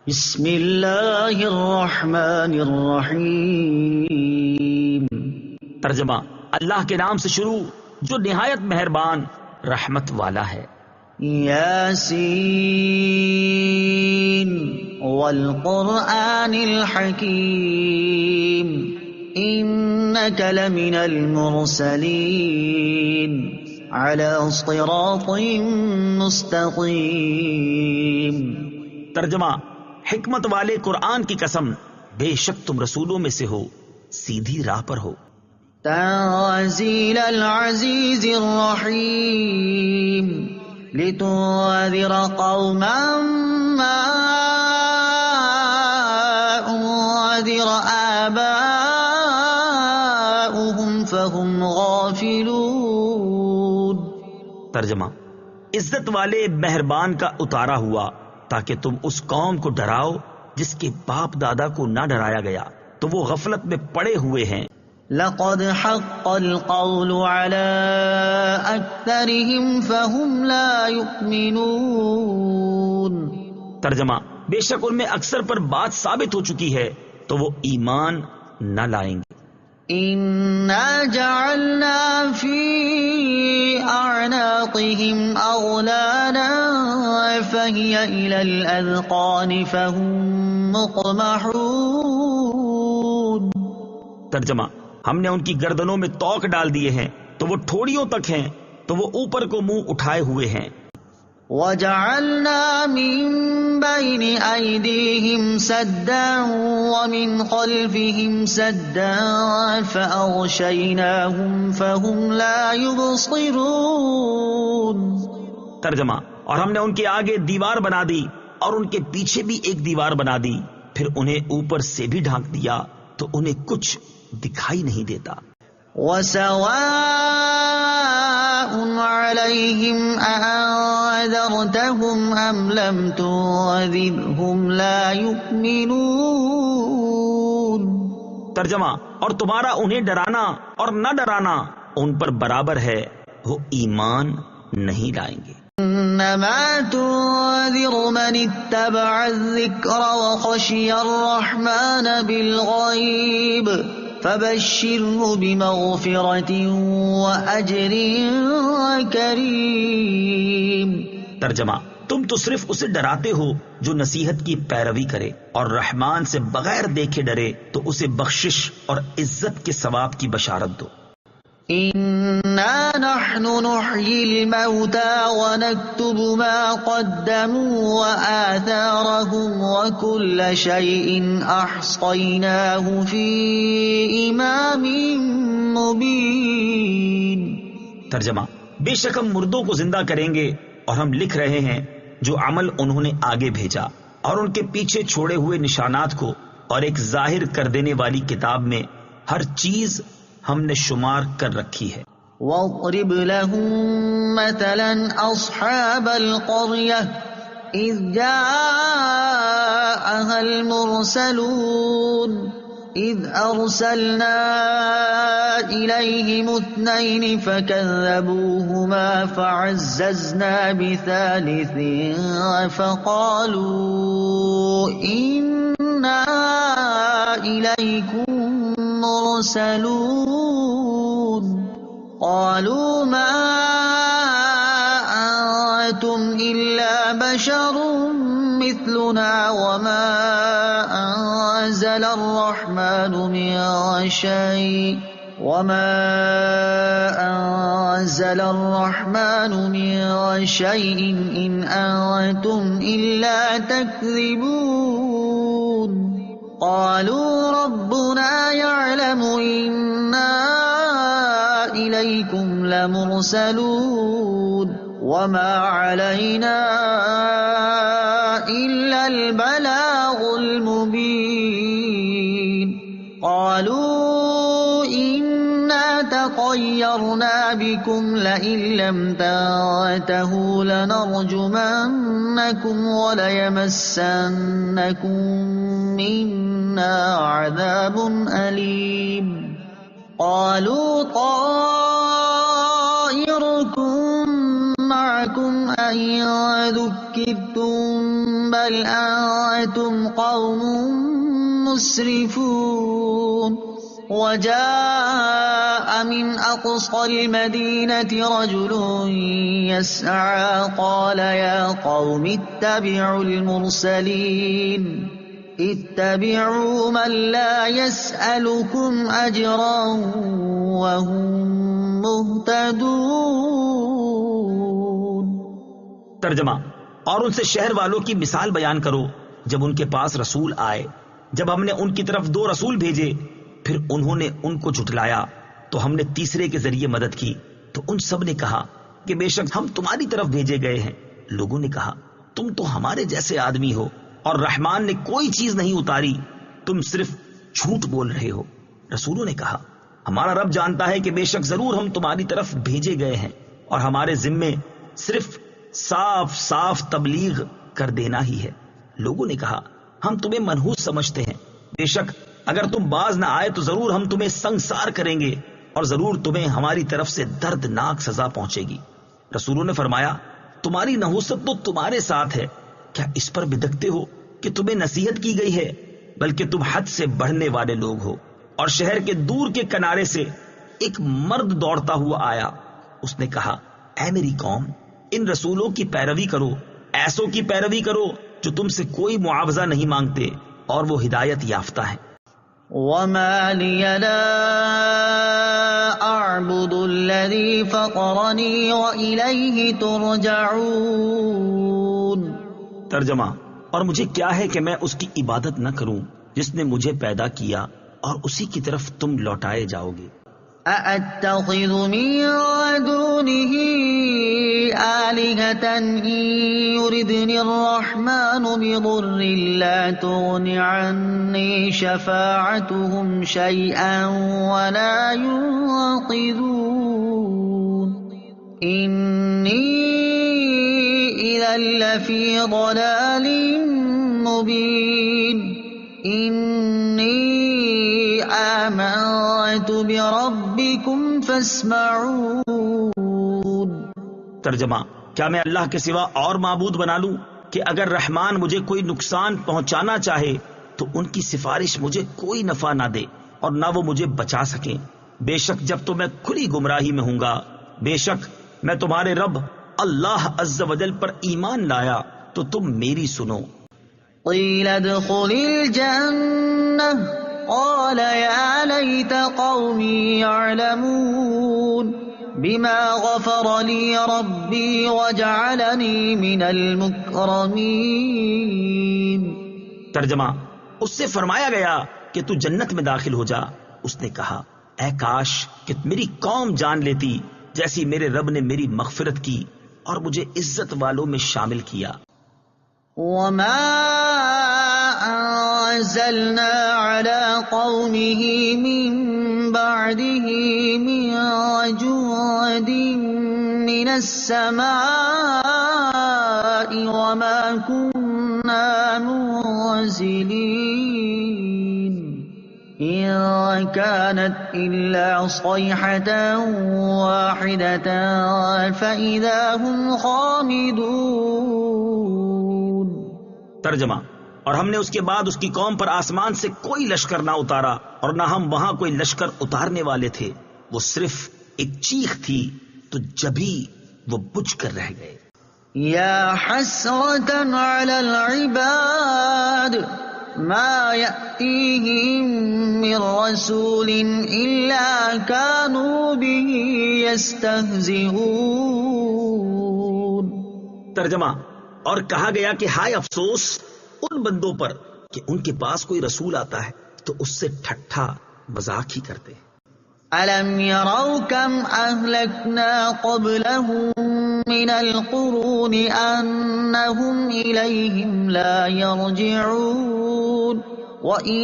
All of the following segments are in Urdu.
بسم اللہ الرحمن الرحیم۔ ترجمہ، اللہ کے نام سے شروع جو نہایت مہربان رحمت والا ہے۔ یاسین والقرآن الحکیم انک لمن المرسلین علی صراط مستقیم۔ ترجمہ، حکمت والے قرآن کی قسم، بے شک تم رسولوں میں سے ہو، سیدھی راہ پر ہو۔ تنزیل العزیز الرحیم لتنذر قوما ما انذر آباؤهم فهم غافلون۔ ترجمہ، عزت والے مہربان کا اتارا ہوا تاکہ تم اس قوم کو ڈراؤ جس کے باپ دادا کو نہ ڈرایا گیا تو وہ غفلت میں پڑے ہوئے ہیں۔ لقد حق القول على اکثرهم فهم لا يؤمنون۔ ترجمہ، بے شک ان میں اکثر پر بات ثابت ہو چکی ہے تو وہ ایمان نہ لائیں گے۔ انا جعلنا في اعناقهم اغلالا فهي الى الاذقان فهم مقمحون۔ ترجمہ، ہم نے ان کی گردنوں میں توق ڈال دیے ہیں تو وہ ٹھوڑیوں تک ہیں تو وہ اوپر کو منہ اٹھائے ہوئے ہیں۔ وَجَعَلْنَا مِن بَيْنِ أَيْدِيهِمْ سَدًّا وَمِنْ خَلْفِهِمْ سَدًّا فَأَغْشَيْنَاهُمْ فَهُمْ لَا يُبْصِرُونَ۔ ترجمہ، اور ہم نے ان کے آگے دیوار بنا دی اور ان کے پیچھے بھی ایک دیوار بنا دی، پھر انہیں اوپر سے بھی ڈھانک دیا تو انہیں کچھ دکھائی نہیں دیتا۔ وَسَوَاءٌ عَلَيْهِمْ أَأَنذَرْتَهُمْ أَمْ لَمْ تُنذِرْهُمْ لَا يُؤْمِنُونَ۔ ترجمہ، اور تمہارا انہیں ڈرانا اور نہ ڈرانا ان پر برابر ہے، وہ ایمان نہیں لائیں گے۔ انما تنذر من اتبع الذکر وخشی الرحمن بالغیب فبشره بمغفرة وأجر کریم۔ ترجمہ، تم تو صرف اسے ڈراتے ہو جو نصیحت کی پیروی کرے اور رحمان سے بغیر دیکھے ڈرے تو اسے بخشش اور عزت کے ثواب کی بشارت دو۔ انا نحن نحيي الموتى ونكتب ما قدموا وآثارهم وكل شيء احصيناه في امام مبين۔ ترجمہ، بے شک ہم مردوں کو زندہ کریں گے اور ہم لکھ رہے ہیں جو عمل انہوں نے آگے بھیجا اور ان کے پیچھے چھوڑے ہوئے نشانات کو، اور ایک ظاہر کر دینے والی کتاب میں ہر چیز ہم نے شمار کر رکھی ہے۔ وَاضْرِبْ لَهُم مَّثَلًا أَصْحَابَ الْقَرْيَةِ إِذْ جَاءَهَا الْمُرْسَلُونَ إِذْ أَرْسَلْنَا إِلَيْهِمُ اثْنَيْنِ فَكَذَّبُوهُمَا فَعَزَّزْنَا بِثَالِثٍ فَقَالُوا إِنَّا إِلَيْكُمْ مرسلون۔ قالوا ما أنتم إلا بشر مثلنا وما أنزل الرحمن من شيء إن أنتم إلا تكذبون۔ قالوا ربنا يعلم إنا إليكم لمرسلون وما علينا إلا البلاغ المبين۔ قالوا إنا تطيرنا بكم لئن لم تنتهوا لنرجمنكم وليمسنكم منا عذاب أليم۔ قالوا طائركم معكم أئن ذكرتم بل أنتم قوم مسرفون وجاء من أقصى المدينة رجل يسعى قال يا قوم اتبعوا المرسلين اتبعوا من لا يسألكم أجرا وهم مهتدون. ترجمہ: اور ان سے شہر والوں کی مثال بیان کرو جب ان کے پاس رسول آئے. جب ہم نے ان کی طرف 2 رسول بھیجے پھر انہوں نے ان کو جھٹلایا تو ہم نے تیسرے کے ذریعے مدد کی تو ان سب نے کہا کہ بے شک ہم تمہاری طرف بھیجے گئے ہیں. لوگوں نے کہا تم تو ہمارے جیسے آدمی ہو اور رحمان نے کوئی چیز نہیں اتاری، تم صرف جھوٹ بول رہے ہو. رسولوں نے کہا ہمارا رب جانتا ہے کہ بے شک ضرور ہم تمہاری طرف بھیجے گئے ہیں اور ہمارے ذمے صرف صاف صاف تبلیغ کر دینا ہی ہے. لوگوں نے کہا ہم تمہیں منحوس سمجھتے ہیں، بے شک اگر تم باز نہ آئے تو ضرور ہم تمہیں سنگسار کریں گے اور ضرور تمہیں ہماری طرف سے دردناک سزا پہنچے گی. رسولوں نے فرمایا تمہاری نحوست تو تمہارے ساتھ ہے، کیا اس پر بدکتے ہو کہ تمہیں نصیحت کی گئی ہے؟ بلکہ تم حد سے بڑھنے والے لوگ ہو. اور شہر کے دور کے کنارے سے ایک مرد دوڑتا ہوا آیا. اس نے کہا اے میری قوم، ان رسولوں کی پیروی کرو، ایسوں کی پیروی کرو جو تم سے کوئی معاوضہ نہیں مانگتے اور وہ ہدایت یافتہ ہیں. وما لي لا أعبد الذي فطرني وإليه ترجعون. ترجمہ: اور مجھے کیا ہے کہ میں اس کی عبادت نہ کروں جس نے مجھے پیدا کیا اور اسی کی طرف تم لوٹائے جاؤ گے. أأتخذ من دونه آلهة إن يردني الرحمن بضر لا تغن عني شفاعتهم شيئا ولا ينقذون إني إذا لفي ضلال مبين إني آمنت بربكم فاسمعون. ترجمہ: کیا میں اللہ کے سوا اور معبود بنا لوں کہ اگر رحمان مجھے کوئی نقصان پہنچانا چاہے تو ان کی سفارش مجھے کوئی نفع نہ دے اور نہ وہ مجھے بچا سکیں. بے شک جب تو میں کھلی گمراہی میں ہوں گا. بے شک میں تمہارے رب اللہ عز و جل پر ایمان لایا تو تم میری سنو. قیل ادخل الجنة قال يا ليت قومي يعلمون بما غفر لي ربي وجعلني من المكرمين. ترجمہ: اس سے فرمایا گیا کہ تو جنت میں داخل ہو جا. اس نے کہا اے کاش کہ میری قوم جان لیتی جیسی میرے رب نے میری مغفرت کی اور مجھے عزت والوں میں شامل کیا. وما أنزلنا على قومه من بعده من جند من السماء وما كنا منزلين إن كانت إلا صيحة واحدة فإذا هم خامدون. ترجمہ: اور ہم نے اس کے بعد اس کی قوم پر آسمان سے کوئی لشکر نہ اتارا اور نہ ہم وہاں کوئی لشکر اتارنے والے تھے. وہ صرف ایک چیخ تھی تو جبھی وہ بجھ کر رہ گئے. یا حسرة على العباد ما يأتيهم من رسول إلا كانوا به يستهزئون. ترجمہ: اور کہا گیا کہ ہائے افسوس ان بندوں پر کہ ان کے پاس کوئی رسول آتا ہے تو اس سے ٹھٹھا مذاق ہی کرتے ہیں. أَلَمْ يَرَوْا كَمْ أَهْلَكْنَا قَبْلَهُمْ مِنَ الْقُرُونِ أَنَّهُمْ إِلَيْهِمْ لَا يَرْجِعُونَ وَإِن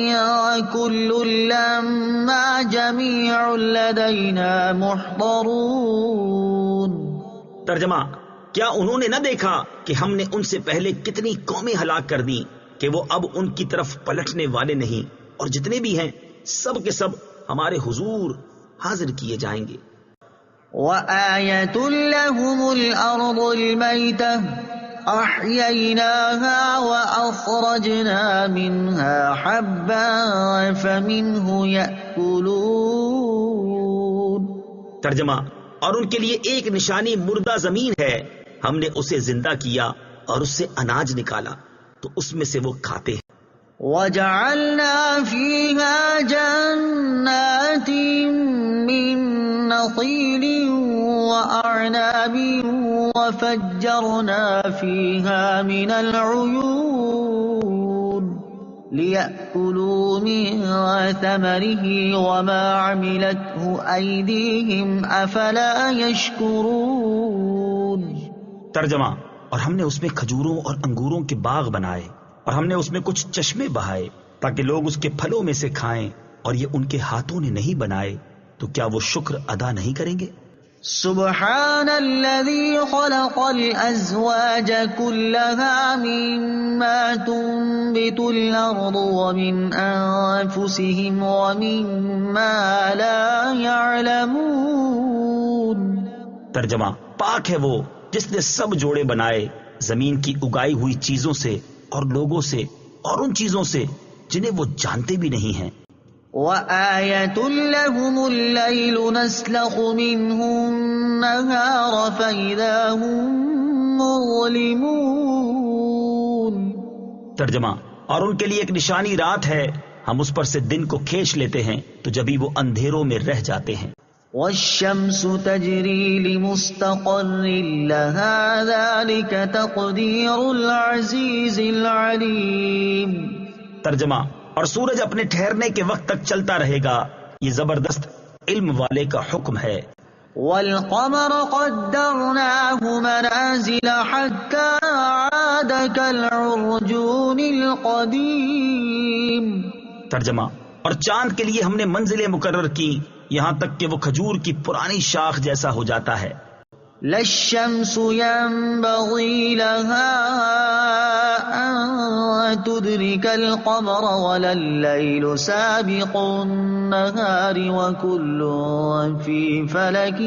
كُلٌّ لَّمَّا جَمِيعٌ لَّدَيْنَا مُحْضَرُونَ. ترجمہ: کیا انہوں نے نہ دیکھا کہ ہم نے ان سے پہلے کتنی قومیں ہلاک کر دیں کہ وہ اب ان کی طرف پلٹنے والے نہیں، اور جتنے بھی ہیں سب کے سب ہمارے حضور حاضر کیے جائیں گے. وَآيَةٌ لَّهُمُ الْأَرْضُ الْمَيْتَةُ أحييناها وأخرجنا منها حبا فمنه يأكلون. ترجمہ: اور ان کے لیے ایک نشانی مردہ زمین ہے، ہم نے اسے زندہ کیا اور اس سے اناج نکالا تو اس میں سے وہ کھاتے ہیں. وَجَعَلْنَا فِيهَا جَنَّاتٍ مِّن نَخِيلٍ وَأَعْنَابٍ وَفَجَّرْنَا فِيهَا مِنَ الْعُيُونِ لِيَأْكُلُوا مِن ثَمَرِهِ وَمَا عَمِلَتْهُ أَيْدِيهِمْ أَفَلَا يَشْكُرُونَ. ترجمہ: اور ہم نے اس میں کھجوروں اور انگوروں کے باغ بنائے اور ہم نے اس میں کچھ چشمے بہائے تاکہ لوگ اس کے پھلوں میں سے کھائیں، اور یہ ان کے ہاتھوں نے نہیں بنائے، تو کیا وہ شکر ادا نہیں کریں گے؟ سبحان الذي خلق الأزواج كلها مما تنبت الأرض ومن أنفسهم ومما لا يعلمون. ترجمہ: پاک ہے وہ جس نے سب جوڑے بنائے زمین کی اگائی ہوئی چیزوں سے اور لوگوں سے اور ان چیزوں سے جنہیں وہ جانتے بھی نہیں ہیں. وَآيَةٌ لَهُمُ اللَّيْلُ نَسْلَخُ مِنْهُ النَّهَارَ فَإِذَا هُمْ مُظْلِمُونَ. ترجمہ: اور ان کے لیے ایک نشانی رات ہے، ہم اس پر سے دن کو کھینچ لیتے ہیں تو جبھی وہ اندھیروں میں رہ جاتے ہیں. وَالشَّمْسُ تَجْرِي لِمُسْتَقَرٍّ لَهَا ذَلِكَ تَقْدِيرُ الْعَزِيزِ الْعَلِيمِ. ترجمہ: اور سورج اپنے ٹھہرنے کے وقت تک چلتا رہے گا، یہ زبردست علم والے کا حکم ہے. وَالْقَمَرَ قَدَّرْنَاهُ مَنَازِلَ حَتَّى عَادَ كَالْعُرْجُونِ الْقَدِيمِ. ترجمہ: اور چاند کے لیے ہم نے منزلیں مقرر کی یہاں تک کہ وہ کھجور کی پرانی شاخ جیسا ہو جاتا ہے. لا الشمس ينبغي لها أن تدرك القمر ولا الليل سابق النهار وكل في فلك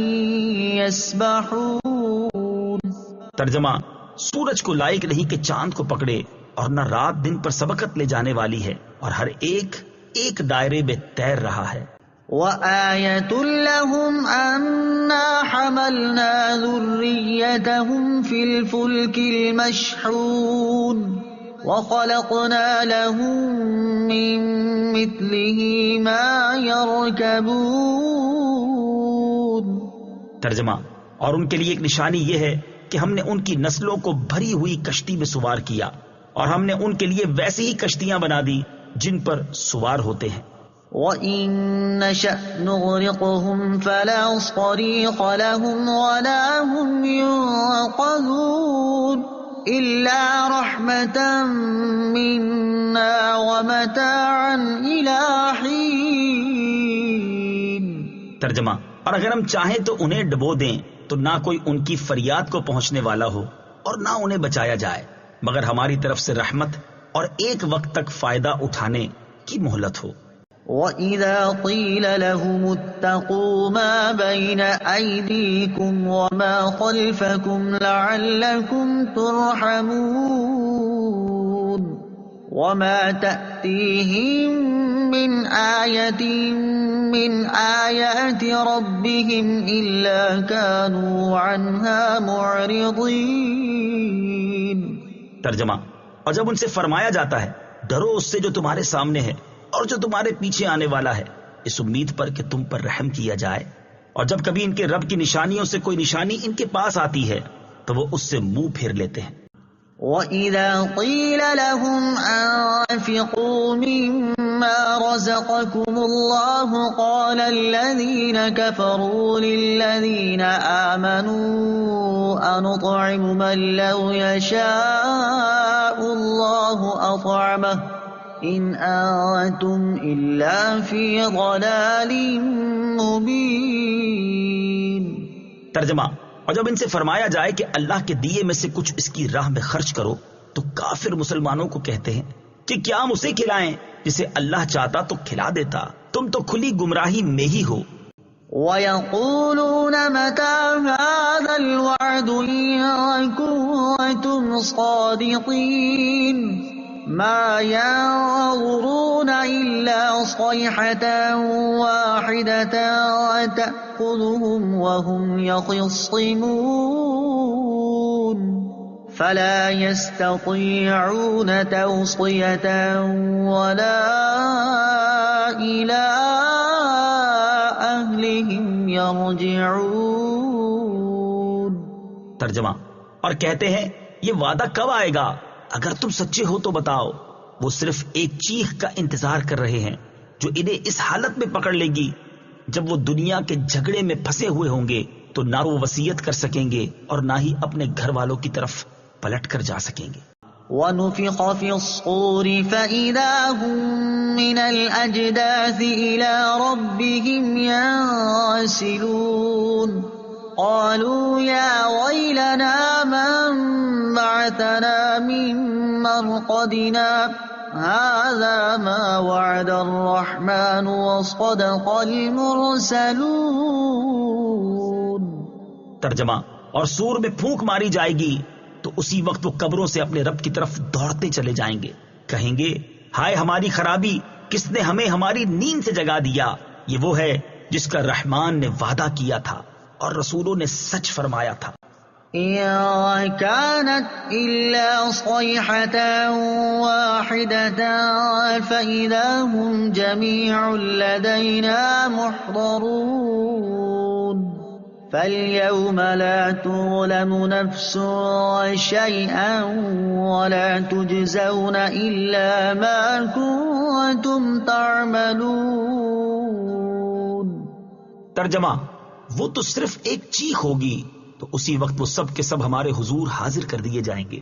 يسبحون. ترجمہ: سورج کو لائق نہیں کہ چاند کو پکڑے، اور نہ رات دن پر سبقت لے جانے والی ہے، اور ہر ایک ایک دائرے میں تیر رہا ہے. وَآيَةٌ لَهُمْ أَنَّا حَمَلْنَا ذُرِّيَّتَهُمْ فِي الْفُلْكِ الْمَشْحُونِ وَخَلَقْنَا لَهُم مِّن مِّثْلِهِ مَا يَرْكَبُونَ. ترجمہ: اور ان کے لیے ایک نشانی یہ ہے کہ ہم نے ان کی نسلوں کو بھری ہوئی کشتی میں سوار کیا، اور ہم نے ان کے لیے ویسی ہی کشتیاں بنا دی جن پر سوار ہوتے ہیں. وَإِن نَّشَأْ نُغْرِقْهُمْ فَلَا صَرِيخَ لَهُمْ وَلَا هُمْ يُنقَذُونَ إِلَّا رَحْمَةً مِّنَّا وَمَتَاعًا إِلَىٰ حِينٍ. ترجمہ: اور اگر ہم چاہیں تو انہیں ڈبو دیں تو نہ کوئی ان کی فریاد کو پہنچنے والا ہو اور نہ انہیں بچایا جائے مگر ہماری طرف سے رحمت اور ایک وقت تک فائدہ اٹھانے کی مہلت ہو. وَإِذَا قِيلَ لَهُمُ اتَّقُوا مَا بَيْنَ أَيْدِيكُمْ وَمَا خَلْفَكُمْ لَعَلَّكُمْ تُرْحَمُونَ وَمَا تَأْتِيهِم مِّنْ آيَةٍ مِّنْ آيَاتِ رَبِّهِمْ إِلَّا كَانُوا عَنْهَا مُعْرِضِينَ. ترجمہ: اور جب ان سے فرمایا جاتا ہے ڈرو اس سے جو تمہارے سامنے ہے اور جو تمہارے پیچھے آنے والا ہے، اس امید پر کہ تم پر رحم کیا جائے، اور جب کبھی ان کے رب کی نشانیوں سے کوئی نشانی ان کے پاس آتی ہے تو وہ اس سے منہ پھیر لیتے ہیں. وَإِذَا قِيلَ لَهُمْ أَنفِقُوا مِمَّا رَزَقَكُمُ اللَّهُ قَالَ الَّذِينَ كَفَرُوا لِلَّذِينَ آمَنُوا أَنُطْعِمُ مَن لَّوْ يَشَاءُ اللَّهُ أَطْعَمَهُ إِنْ أَنتُمْ إِلَّا فِي ضَلَالٍ مُّبِينٍ. ترجمہ: اور جب ان سے فرمایا جائے کہ اللہ کے دیے میں سے کچھ اس کی راہ میں خرچ کرو تو کافر مسلمانوں کو کہتے ہیں کہ کیا ہم اسے کھلائیں جسے اللہ چاہتا تو کھلا دیتا، تم تو کھلی گمراہی میں ہی ہو. وَيَقُولُونَ مَتَى هَذَا الْوَعْدُ إِن كُنتُمْ صَادِقِينَ مَا يَنظُرُونَ إِلَّا صَيْحَةً وَاحِدَةً تَأْخُذُهُمْ وَهُمْ يَخِصِّمُونَ فَلَا يَسْتَطِيعُونَ تَوْصِيَةً وَلَا إِلَىٰ أَهْلِهِمْ يَرْجِعُونَ۔ ترجمہ، اور کہتے ہیں یہ وعدہ کب آئے گا؟ اگر تم سچے ہو تو بتاؤ۔ وہ صرف ایک چیخ کا انتظار کر رہے ہیں جو انہیں اس حالت میں پکڑ لے گی جب وہ دنیا کے جھگڑے میں پھنسے ہوئے ہوں گے تو نہ وہ وصیت کر سکیں گے اور نہ ہی اپنے گھر والوں کی طرف پلٹ کر جا سکیں گے۔ وَنُفِخَ فِي الصُّورِ فَإِذَا هُم مِّنَ الْأَجْدَاثِ إِلَىٰ رَبِّهِمْ يَنسِلُونَ قَالُوا يَا وَيْلَنَا مَن بَعَثَنَا مِن مَّرْقَدِنَا هَٰذَا مَا وَعَدَ الرَّحْمَٰنُ وَصَدَقَ الْمُرْسَلُونَ۔ ترجمہ، اور سور میں پھونک ماری جائے گی تو اسی وقت وہ قبروں سے اپنے رب کی طرف دوڑتے چلے جائیں گے، کہیں گے ہائے ہماری خرابی، کس نے ہمیں ہماری نیند سے جگا دیا؟ یہ وہ ہے جس کا رحمان نے وعدہ کیا تھا اور رسولوں نے سچ فرمایا تھا۔ إِن كَانَتْ إِلَّا صَيْحَةً وَاحِدَةً فَإِذَا هُمْ جَمِيعٌ لَدَيْنَا مُحْضَرُونَ فَالْيَوْمَ لَا تُظْلَمُ نَفْسٌ شَيْئًا وَلَا تُجْزَوْنَ إِلَّا مَا كُنتُمْ تَعْمَلُونَ۔ ترجمہ، وہ تو صرف ایک چیخ ہوگی تو اسی وقت وہ سب کے سب ہمارے حضور حاضر کر دیے جائیں گے،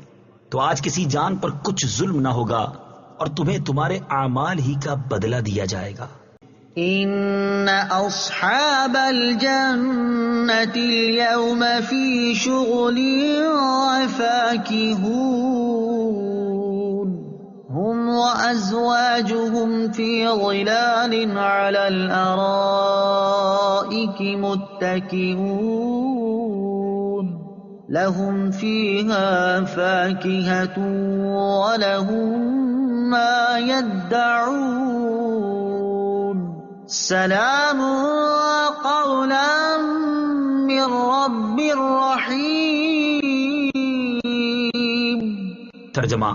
تو آج کسی جان پر کچھ ظلم نہ ہوگا اور تمہیں تمہارے اعمال ہی کا بدلہ دیا جائے گا۔ إِنَّ أَصْحَابَ الْجَنَّةِ الْيَوْمَ فِي شُغُلٍ فَاكِهُونَ هُمْ وَأَزْوَاجُهُمْ فِي ظِلَالٍ عَلَى الْأَرَائِكِ مُتَّكِئُونَ لَهُمْ فِيهَا فَاكِهَةٌ وَلَهُمْ مَا يَدَّعُونَ سلام قولا من رب رحیم۔ ترجمہ،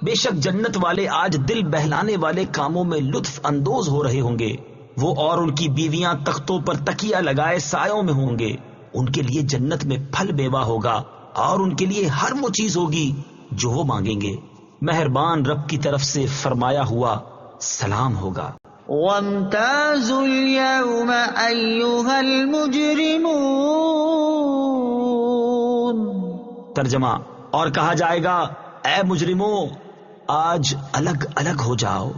بے شک جنت والے آج دل بہلانے والے کاموں میں لطف اندوز ہو رہے ہوں گے۔ وہ اور ان کی بیویاں تختوں پر تکیہ لگائے سایوں میں ہوں گے۔ ان کے لیے جنت میں پھل میوہ ہوگا اور ان کے لیے ہر وہ چیز ہوگی جو وہ مانگیں گے۔ مہربان رب کی طرف سے فرمایا ہوا سلام ہوگا۔ وَامْتَازُوا الْيَوْمَ أَيُّهَا الْمُجْرِمُونَ۔ ترجمہ، اور کہا جائے گا اے مجرموں آج الگ الگ ہو جاؤ۔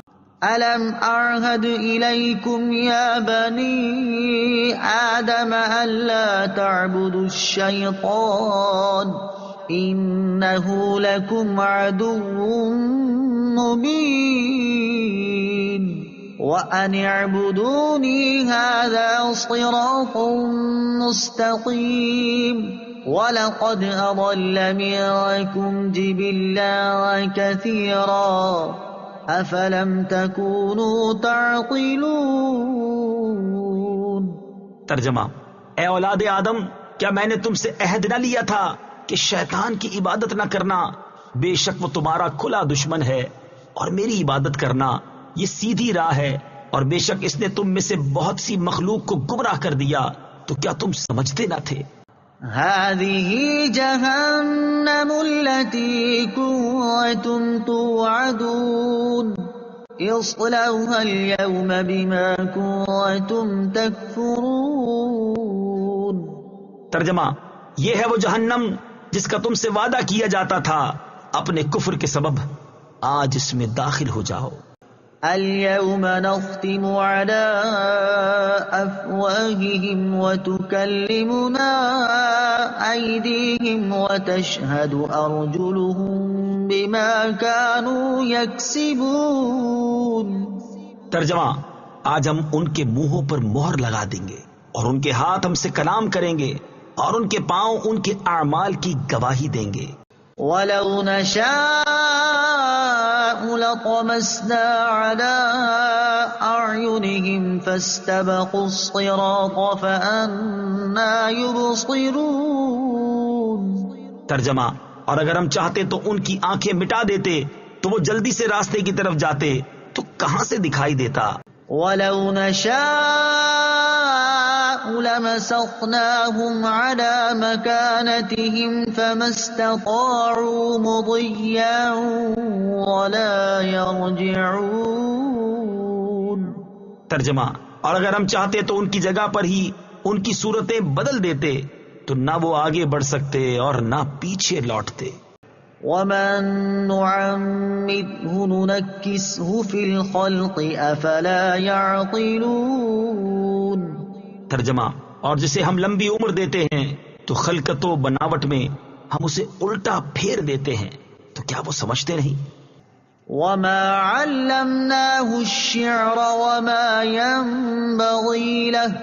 أَلَمْ أَعْهَدْ إِلَيْكُمْ يَا بَنِي آدَمَ أَلَّا تَعْبُدُوا الشَّيْطَانَ إِنَّهُ لَكُمْ عَدُوٌّ مُّبِينٌ وَأَنِ اعْبُدُونِي هَذَا صِرَاطٌ مُّسْتَقِيمٌ وَلَقَدْ أَضَلَّ مِنكُمْ جِبِلًّا كَثِيرًا أَفَلَمْ تَكُونُوا تَعْقِلُونَ۔ ترجمہ، اے اولاد آدم، کیا میں نے تم سے عہد نہ لیا تھا کہ شیطان کی عبادت نہ کرنا؟ بے شک وہ تمہارا کھلا دشمن ہے، اور میری عبادت کرنا یہ سیدھی راہ ہے، اور بے شک اس نے تم میں سے بہت سی مخلوق کو گمراہ کر دیا، تو کیا تم سمجھتے نہ تھے؟ هذه جهنم التي كنتم توعدون اصلوها اليوم بما كنتم تكفرون۔ ترجمہ، یہ ہے وہ جہنم جس کا تم سے وعدہ کیا جاتا تھا، اپنے کفر کے سبب آج اس میں داخل ہو جاؤ۔ اليوم نختم على أفواههم وتكلمنا أيديهم وتشهد أرجلهم بما كانوا يكسبون۔ ترجمہ، آج ہم ان کے منہوں پر مہر لگا دیں گے اور ان کے ہاتھ ہم سے کلام کریں گے اور ان کے پاؤں ان کے اعمال کی گواہی دیں گے. وَلَوْ نَشَاءُ لَطَمَسْنَا عَلَىٰ أَعْيُنِهِمْ فَاسْتَبَقُوا الصِّرَاطَ فَأَنَّىٰ يُبْصِرُونَ. ترجمہ: اور اگر ہم چاہتے تو ان کی آنکھیں مٹا دیتے تو وہ جلدی سے راستے کی طرف جاتے تو کہاں سے دکھائی دیتا. وَلَوْ نَشَاءُ لَمَسَخْنَاهُمْ عَلَىٰ مَكَانَتِهِمْ فَمَا اسْتَطَاعُوا مُضِيًّا وَلَا يَرْجِعُونَ. ترجمہ: اور اگر ہم چاہتے تو ان کی جگہ پر ہی ان کی صورتیں بدل دیتے تو نہ وہ آگے بڑھ سکتے اور نہ پیچھے لوٹتے. وَمَن نُّعَمِّرْهُ نُنَكِّسْهُ فِي الْخَلْقِ أَفَلَا يَعْقِلُونَ. ترجمہ: اور جسے ہم لمبی عمر دیتے ہیں تو خلقت و بناوٹ میں ہم اسے الٹا پھیر دیتے ہیں تو کیا وہ سمجھتے نہیں. وَمَا عَلَّمْنَاهُ الشِّعْرَ وَمَا يَنبَغِي لَهُ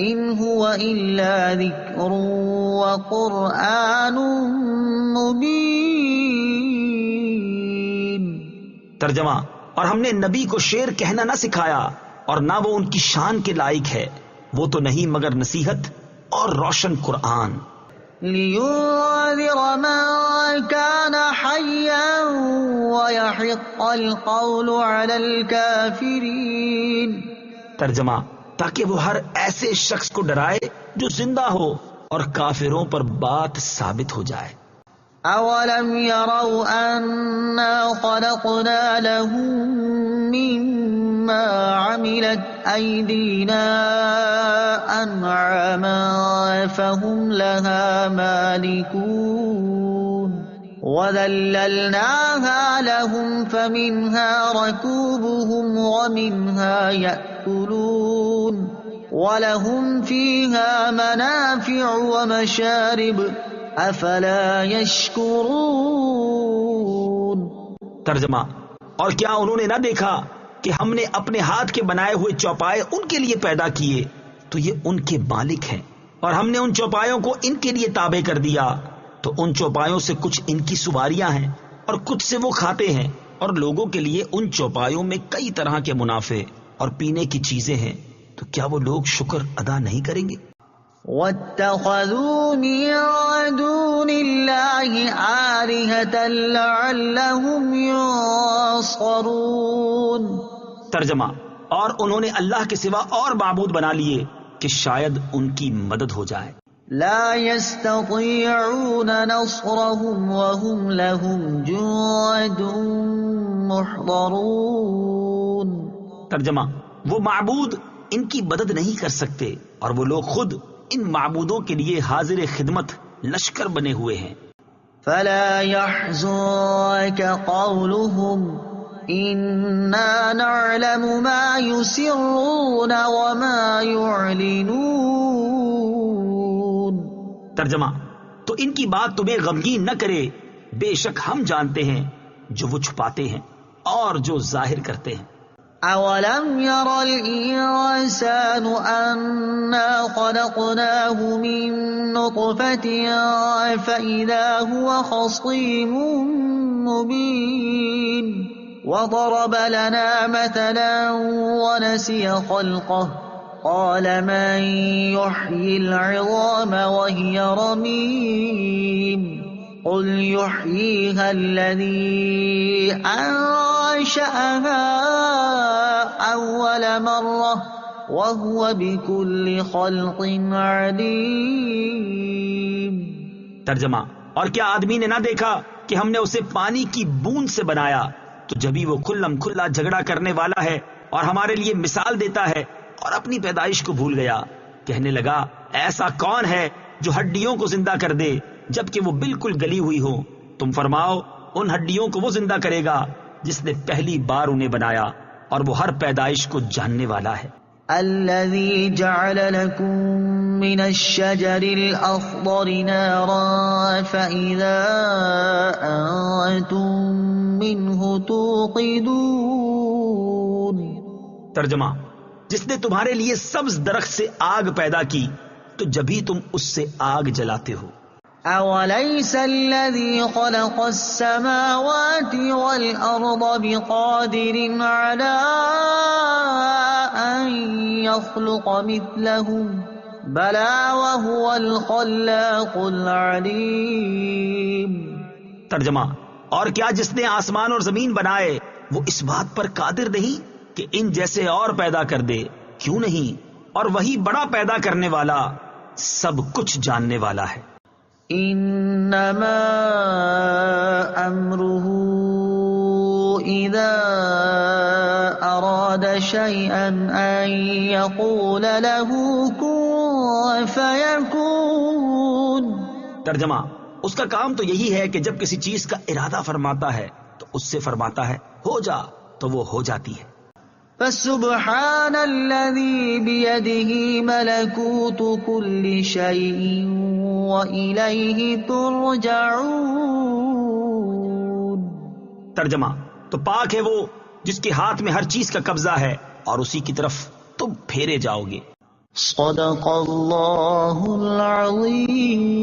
إِنْ هُوَ إِلَّا ذِكْرٌ وَقُرْآنٌ مُبِينٌ. ترجمہ: اور ہم نے نبی کو شعر کہنا نہ سکھایا اور نہ وہ ان کی شان کے لائق ہے، وہ تو نہیں مگر نصیحت اور روشن قرآن. لِيُنذِرَ مَن كَانَ حَيًّا وَيَحِقَّ الْقَوْلُ عَلَى الْكَافِرِينَ. ترجمہ: تاکہ وہ ہر ایسے شخص کو ڈرائے جو زندہ ہو اور کافروں پر بات ثابت ہو جائے. أَوَلَمْ يَرَوْا أَنَّا خَلَقْنَا لَهُم مِّمَّا عَمِلَتْ أَيْدِينَا أَنْعَامًا فَهُمْ لَهَا مَالِكُونَ. وَذَلَّلْنَاهَا لَهُمْ فَمِنْهَا رَكُوبُهُمْ وَمِنْهَا يَأْكُلُونَ وَلَهُمْ فِيهَا مَنَافِعُ وَمَشَارِبُ افلا یشکرون. ترجمہ: اور کیا انہوں نے نہ دیکھا کہ ہم نے اپنے ہاتھ کے بنائے ہوئے چوپائے ان کے لیے پیدا کیے تو یہ ان کے مالک ہیں، اور ہم نے ان چوپایوں کو ان کے لیے تابع کر دیا تو ان چوپایوں سے کچھ ان کی سواریاں ہیں اور کچھ سے وہ کھاتے ہیں، اور لوگوں کے لیے ان چوپایوں میں کئی طرح کے منافع اور پینے کی چیزیں ہیں، تو کیا وہ لوگ شکر ادا نہیں کریں گے. وَاتَّخَذُوا مِن دُونِ اللَّهِ آلِهَةً لَعَلَّهُمْ يُنصَرُونَ. ترجمہ: اور انہوں نے اللہ کے سوا اور معبود بنا لیے کہ شاید ان کی مدد ہو جائے. لا يستطيعون نصرهم وهم لهم جند محضرون. ترجمہ: وہ معبود ان کی مدد نہیں کر سکتے اور وہ لوگ خود ان معبودوں کے لیے حاضر خدمت لشکر بنے ہوئے ہیں. فلا يحزنك قولهم إنا نعلم ما يسرون وما يعلنون. ترجمہ: تو ان کی بات تمہیں غمگین نہ کرے، بے شک ہم جانتے ہیں جو وہ چھپاتے ہیں اور جو ظاہر کرتے ہیں. اولم ير الانسان انا خلقناه من نطفة فاذا هو خصيم مبين. وضرب لنا مثلا ونسي خلقه قال من يحيي العظام وهي رميم. قل يحييها الذي أنشأها أول مرة وهو بكل خلق عليم. ترجمہ: اور کیا آدمی نے نہ دیکھا کہ ہم نے اسے پانی کی بوند سے بنایا تو جبھی وہ کھلم کھلا جھگڑا کرنے والا ہے اور ہمارے لیے مثال دیتا ہے اور اپنی پیدائش کو بھول گیا. کہنے لگا ایسا کون ہے جو ہڈیوں کو زندہ کر دے جبکہ وہ بالکل گلی ہوئی ہو. تم فرماؤ ان ہڈیوں کو وہ زندہ کرے گا جس نے پہلی بار انہیں بنایا اور وہ ہر پیدائش کو جاننے والا ہے. الذي جعل لكم من الشجر الأخضر نارا فإذا أنتم منه توقدون. ترجمہ: جس نے تمہارے لیے سبز درخت سے آگ پیدا کی تو جبھی تم اس سے آگ جلاتے ہو. أَوَلَيْسَ الَّذِي خَلَقَ السَّمَاوَاتِ وَالْأَرْضَ بِقَادِرٍ عَلَىٰ أَن يَخْلُقَ مِثْلَهُم بَلَىٰ وَهُوَ الْخَلَّاقُ الْعَلِيمُ. ترجمہ: اور کیا جس نے آسمان اور زمین بنائے وہ اس بات پر قادر نہیں کہ ان جیسے اور پیدا کر دے؟ کیوں نہیں، اور وہی بڑا پیدا کرنے والا، سب کچھ جاننے والا ہے. انما امره اذا اراد شيئا ان يقول له كن فيكون. ترجمہ: اس کا کام تو یہی ہے کہ جب کسی چیز کا ارادہ فرماتا ہے تو اس سے فرماتا ہے ہو جا، تو وہ ہو جاتی ہے. فسبحان الذي بيده ملكوت كل شيء وإليه ترجعون. ترجمہ: تو پاک ہے وہ جس کے ہاتھ میں ہر چیز کا قبضہ ہے اور اسی کی طرف تم پھیرے جاؤ گے. صدق اللہ العظیم.